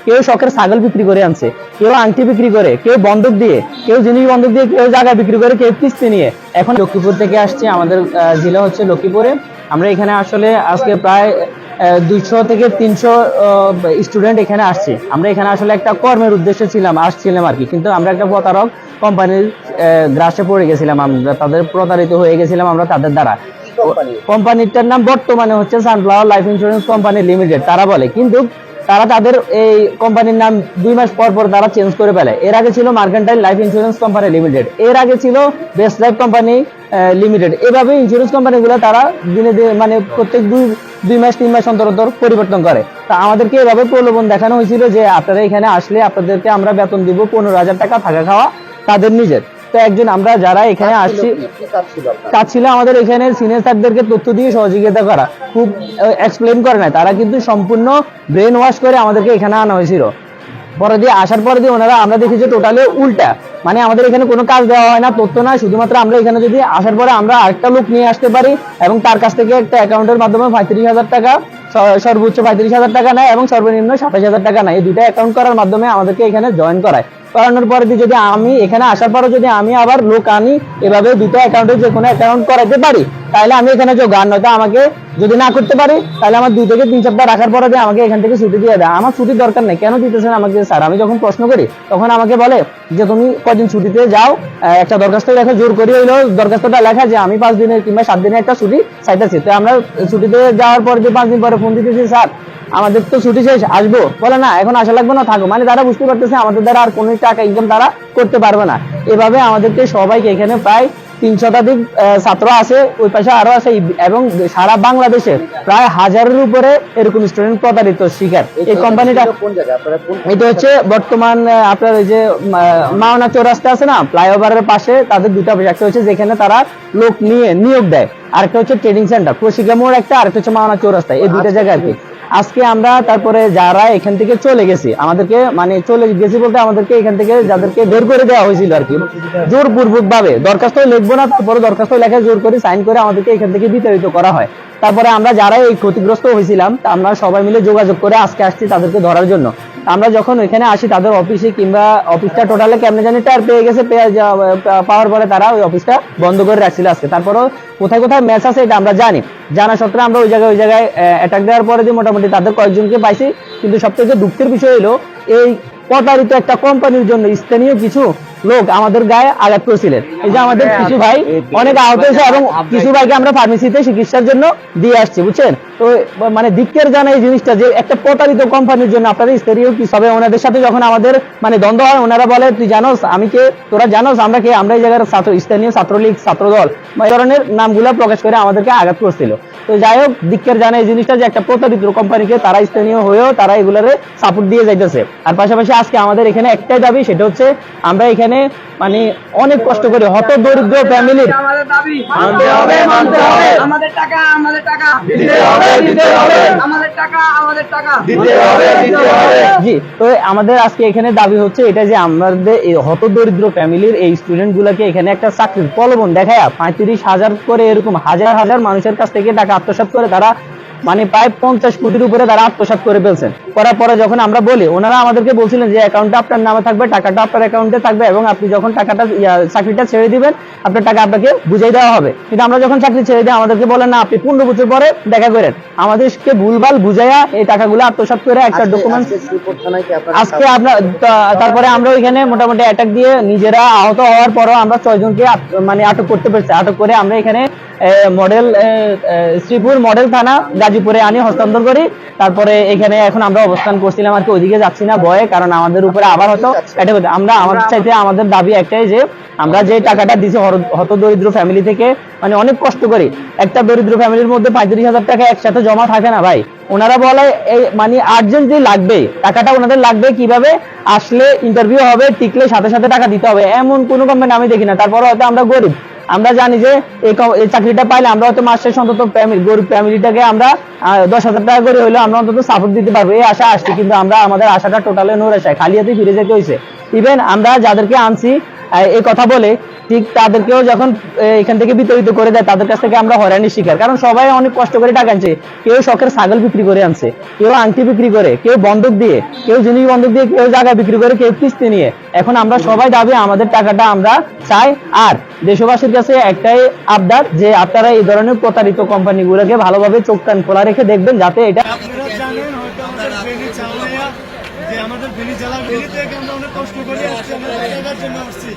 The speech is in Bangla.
কেউ শখের ছাগল বিক্রি করে আনছে, কেউ আংটি বিক্রি করে, কেউ বন্ধক দিয়ে, কেউ জিনিস বন্ধক দিয়ে, কেউ জায়গা বিক্রি করে, কেউ কিস্তি নিয়ে। এখন লক্ষ্মীপুর থেকে আসছি, আমাদের জেলা হচ্ছে লক্ষ্মীপুরে। আমরা এখানে আসলে আজকে প্রায় 200 থেকে 300 স্টুডেন্ট এখানে আসছে। আমরা এখানে আসলে একটা কর্মের উদ্দেশ্যে আসছিলাম আর কি, কিন্তু আমরা একটা প্রতারক কোম্পানির গ্রাসে পড়ে গেছিলাম, আমরা তাদের প্রতারিত হয়ে গেছিলাম আমরা তাদের দ্বারা। কোম্পানিটার নাম বর্তমানে হচ্ছে sunflower life insurance company limited তারা বলে, কিন্তু তারা তাদের এই কোম্পানির নাম 2 মাস পর পর তারা চেঞ্জ করে ফেলে। এর আগে ছিল mercantile life insurance company limited, এর আগে ছিল বেস্ট লাইফ কোম্পানি লিমিটেড। এভাবে ইন্স্যুরেন্স কোম্পানিগুলো তারা দিনে দিনে মানে প্রত্যেক 2 মাস 3 মাস অন্তর অন্তর পরিবর্তন করে। তা আমাদেরকে এভাবে প্রলোভন দেখানো হয়েছিল যে আপনারা এখানে আসলে আপনাদেরকে আমরা বেতন দিব 15,000 টাকা, থাকা খাওয়া তাদের নিজের। তো একজন আমরা যারা এখানে আসছি, কাজ ছিল আমাদের এখানে সিনিয়র স্যারদেরকে তথ্য দিয়ে সহযোগিতা করা, খুব এক্সপ্লেন করে না তারা, কিন্তু সম্পূর্ণ ব্রেন ওয়াশ করে আমাদেরকে এখানে আনা হয়েছিল। পরে দিয়ে আসার পরে দিয়ে ওনারা আমরা দেখি যে টোটালি উল্টা, মানে আমাদের এখানে কোনো কাজ দেওয়া হয় না, তথ্য না, শুধুমাত্র আমরা এখানে যদি আসার পরে আমরা আরেকটা লোক নিয়ে আসতে পারি এবং তার কাছ থেকে একটা অ্যাকাউন্টের মাধ্যমে 35,000 টাকা, সর্বোচ্চ 35,000 টাকা নেয় এবং সর্বনিম্ন 27,000 টাকা নেয়। এই দুইটা অ্যাকাউন্ট করার মাধ্যমে আমাদেরকে এখানে জয়েন করায়। করানোর পরে যদি আমি এখানে আসার পরে যদি আমি আবার লোক আনি, এভাবে দুটো অ্যাকাউন্টে যে কোনো অ্যাকাউন্ট করাতে পারি, তাহলে আমি এখানে যোগ। আর নয়তো আমাকে যদি না করতে পারি, তাহলে আমার 2 থেকে 3 সপ্তাহ রাখার পরে দিয়ে আমাকে এখান থেকে ছুটি দিয়ে দেয়। আমার ছুটির দরকার নেই, কেন দিতেছেন আমাকে স্যার? আমি যখন প্রশ্ন করি তখন আমাকে বলে যে তুমি কদিন ছুটিতে যাও, একটা দরখাস্ত লেখা, জোর করি হইলো দরখাস্তটা লেখা যে আমি 5 দিনের কিংবা 7 দিনের একটা ছুটি চাইতেছি। তো আমরা ছুটিতে যাওয়ার পর যে 5 দিন পরে ফোন দিতেছি, স্যার আমাদের তো ছুটি শেষ, আসবো, বলে না এখন আসা লাগবে না, থাকো। মানে তারা বুঝতে পারতেছে আমাদের দ্বারা আর কোনো টাকা ইনকাম তারা করতে পারবে না। এভাবে আমাদেরকে সবাইকে এখানে প্রায় 3 শতাধিক ছাত্র আছে, ওই পাশে আরো আছে, এবং সারা বাংলাদেশে প্রায় 1000-এর উপরে এরকম স্টুডেন্ট প্রতারিত শিকার। এই কোম্পানিটা এটা হচ্ছে বর্তমান আপনার ওই যে মাওনা চৌরাস্তা আছে না, ফ্লাইওভারের পাশে তাদের দুটো অফিস, একটা হচ্ছে যেখানে তারা লোক নিয়ে নিয়োগ দেয়, আরেকটা হচ্ছে ট্রেডিং সেন্টার প্রশিকা মোড় একটা, আরেকটা হচ্ছে মাওনা চৌরাস্তা, এই দুইটা জায়গা আর কি। আজকে আমরা তারপরে যারা এখান থেকে চলে গেছি, আমাদেরকে মানে চলে গেছি বলতে আমাদেরকে এখান থেকে যাদেরকে বের করে দেওয়া হয়েছিল আর কি, জোরপূর্বক ভাবে, দরখাস্ত লিখবো না, তারপরে দরখাস্ত লেখা জোর করে সাইন করে আমাদেরকে এখান থেকে বিতাড়িত করা হয়। তারপরে আমরা যারা এই ক্ষতিগ্রস্ত হয়েছিলাম, আমরা সবাই মিলে যোগাযোগ করে আজকে আসছি তাদেরকে ধরার জন্য। আমরা যখন ওইখানে আসি তাদের অফিসে, কিংবা অফিসটা টোটালে কেমনে জানি টার পেয়ে গেছে, পাওয়ার পরে তারা ওই অফিসটা বন্ধ করে রাখছিল আজকে। তারপরও কোথায় কোথায় ম্যাচ আছে এটা আমরা জানা সত্ত্বেও আমরা ওই জায়গায় অ্যাটাক দেওয়ার পরে দিয়ে মোটামুটি তাদের কয়েকজনকে পাইছি। কিন্তু সবথেকে দুঃখের বিষয় হলো এই প্রতারিত একটা কোম্পানির জন্য স্থানীয় কিছু লোক আমাদের গায়ে আঘাত করেছিলেন। এই যে আমাদের কিছু ভাই অনেক আহত হয়েছে এবং কিছু ভাইকে আমরা ফার্মেসিতে চিকিৎসার জন্য দিয়ে আসছি, বুঝছেন? তো মানে দিকের জানা এই জিনিসটা যে একটা প্রতারিত কোম্পানির জন্য আপনাদের স্থানীয় কি হবে। ওনাদের সাথে যখন আমাদের মানে দ্বন্দ্ব হয়, ওনারা বলে তুই জানোস আমি কে, তোরা জানোস আমরা কে, আমরা এই জায়গার স্থানীয় ছাত্রলীগ, ছাত্রদল, এই ধরনের নামগুলো প্রকাশ করে আমাদেরকে আঘাত করছিল। তো যাই হোক, দিকের জানা এই জিনিসটা যে একটা প্রতারিত কোম্পানিকে তারা স্থানীয় হয়েও তারা এগুলারে সাপোর্ট দিয়ে যাইতেছে। আর পাশাপাশি আজকে আমাদের এখানে একটাই দাবি, সেটা হচ্ছে আমরা এখানে মানে অনেক কষ্ট করে হত দরিদ্র ফ্যামিলির জি, তো আমাদের আজকে এখানে দাবি হচ্ছে এটা যে আমাদের এই হত দরিদ্র ফ্যামিলির এই স্টুডেন্ট গুলাকে এখানে একটা চাকরির প্রলোভন দেখায় 35,000 করে এরকম হাজার হাজার মানুষের কাছ থেকে টাকা আত্মসাৎ করে তারা মানে প্রায় 50 কোটির উপরে তারা আত্মসাৎ করে ফেলছেন। করার পরে যখন আমরা বলি, ওনারা আমাদেরকে বলছিলেন যে অ্যাকাউন্টটা আপনার নামে থাকবে, টাকাটা আপনার অ্যাকাউন্টে থাকবে এবং আপনি যখন টাকাটা চাকরিটা ছেড়ে দিবেন আপনার টাকা আপনাকে বুঝাই দেওয়া হবে। কিন্তু আমরা যখন চাকরি ছেড়ে দিই আমাদেরকে বলেন না, আপনি 15 বছর পরে দেখা করেন। আমাদেরকে ভুলভাল বুঝাইয়া এই টাকাগুলো আত্মসাৎ করে একটা ডকুমেন্ট আজকে আপনার, তারপরে আমরা ওইখানে মোটামুটি অ্যাটাক দিয়ে নিজেরা আহত হওয়ার পরও আমরা 6 জনকে মানে আটক করতে পেরেছি। আটক করে আমরা এখানে মডেল শ্রীপুর মডেল থানা গাজীপুরে আনি হস্তান্তর করি। তারপরে এখানে এখন আমরা অবস্থান করছিলাম আর কি, ওইদিকে যাচ্ছি না ভয়ে, কারণ আমাদের উপরে আবার হয়তো এটা আমরা আমাদের চাইতে আমাদের দাবি একটাই যে আমরা যে টাকাটা দিছি হত দরিদ্র ফ্যামিলি থেকে, মানে অনেক কষ্ট করি, একটা দরিদ্র ফ্যামিলির মধ্যে 35,000 টাকা একসাথে জমা থাকে না ভাই। ওনারা বলে এই মানে আর্জেন্টলি লাগবে টাকাটা, ওনাদের লাগবে কিভাবে, আসলে ইন্টারভিউ হবে, টিকলে সাথে সাথে টাকা দিতে হবে, এমন কোনো কোম্পানি আমি দেখি না। তারপরে হয়তো আমরা গরিব, আমরা জানি যে এই চাকরিটা পাইলে আমরা হয়তো মাসে অন্তত গরিব ফ্যামিলিটাকে আমরা 10,000 টাকা করে হইলেও আমরা অন্তত সাপোর্ট দিতে পারবো, এই আশা আসছি। কিন্তু আমরা আমাদের আশাটা টোটালি নৈরাশায়, খালি হাতে ফিরে যেতে হয়েছে। ইভেন আমরা যাদেরকে আনছি এই কথা বলে, ঠিক তাদেরকেও যখন এখান থেকে বিতরিত করে দেয়, তাদের কাছ থেকে আমরা হয়রানির শিকার। কারণ সবাই অনেক কষ্ট করে টাকা আনছে, কেউ শখের ছাগল বিক্রি করে আনছে, কেউ আংটি বিক্রি করে, কেউ বন্ধক দিয়ে, কেউ জিনিস বন্ধক দিয়ে, কেউ জায়গা বিক্রি করে, কেউ কিস্তি নিয়ে। এখন আমরা সবাই দাবি আমাদের টাকাটা আমরা চাই। আর দেশবাসীর কাছে একটাই আবদার যে আপনারা এই ধরনের প্রতারিত কোম্পানিগুলোকে ভালোভাবে চোখ কান খোলা রেখে দেখবেন, যাতে এটা আপনারা জানেন হয়তো আমাদের ফেনী জেলার ফেনীতে আমরা অনেক কষ্ট করে আসছি, আমরা টাকার জন্য আসছি।